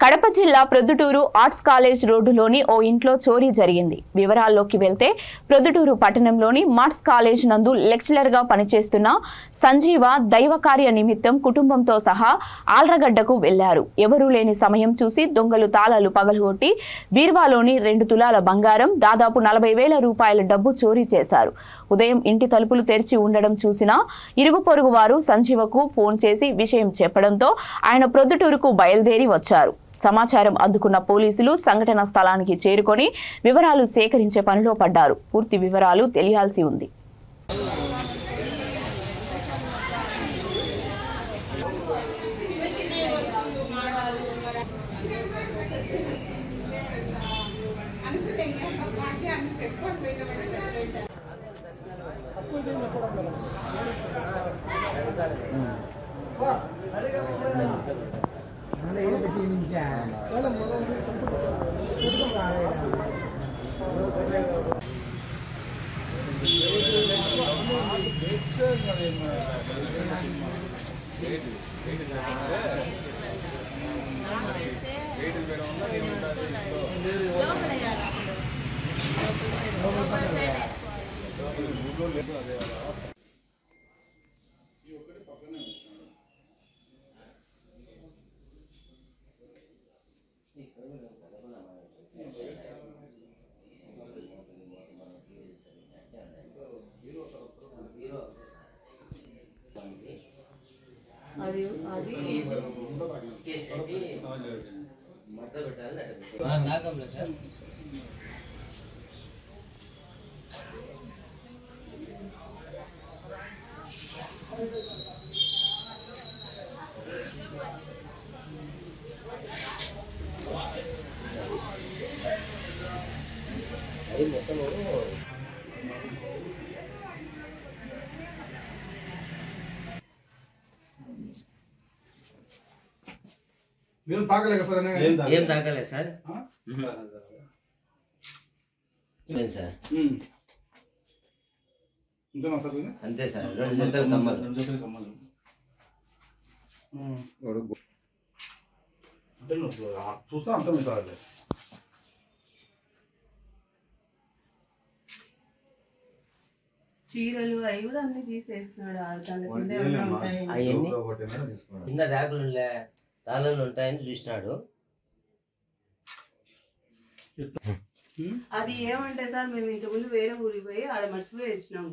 కడప జిల్లా Proddatur arts college రోడ్డులోని ఓ ఇంట్లో చోరీ జరిగింది. వివరాల్లోకి వెళ్తే ప్రొద్దుటూరు పట్టణంలోని మార్ట్స్ కాలేజ్ నందు లెక్చరర్ గా పనిచేస్తున్న సంజీవ దైవకార్య నిమిత్తం కుటుంబంతో సహా ఆల్రగడ్డకు వెళ్లారు. ఎవరూ లేని సమయం చూసి దొంగలు తాళాలు పగలగొట్టి బీర్వాలోని 2 తులాల బంగారం, దాదాపు 40,000 రూపాయల డబ్బు చోరీ చేశారు. ఉదయం ఇంటి తలుపులు తెరిచి ఉండడం చూసిన ఇరుగు పొరుగు వారు సంజీవకు ఫోన్ చేసి విషయం చెప్పడంతో ఆయన ప్రొద్దుటూరుకు బయలుదేరి వచ్చారు. సమాచారం అందుకున్న పోలీసులు సంఘటన స్థలానికి చేరుకొని వివరాలు సేకరించే పనిలో పడ్డారు. పూర్తి వివరాలు తెలియాల్సి ఉంది. నేను తాగలేక సార్ ఏం తాగలేదు సార్ సార్ అంతే సార్ 2 జతలు కమ్మలు చూస్తా అంత చీరలు అవి కూడా అన్ని తీసేస్తున్నాడు. కింద ర్యాకులు తాళాలు ఉంటాయని చూసినాడు. అది ఏమంటే సార్ మేము ఇంతకుముందు వేరే ఊరికి పోయి ఆడ మర్చిపోయి వచ్చినాం.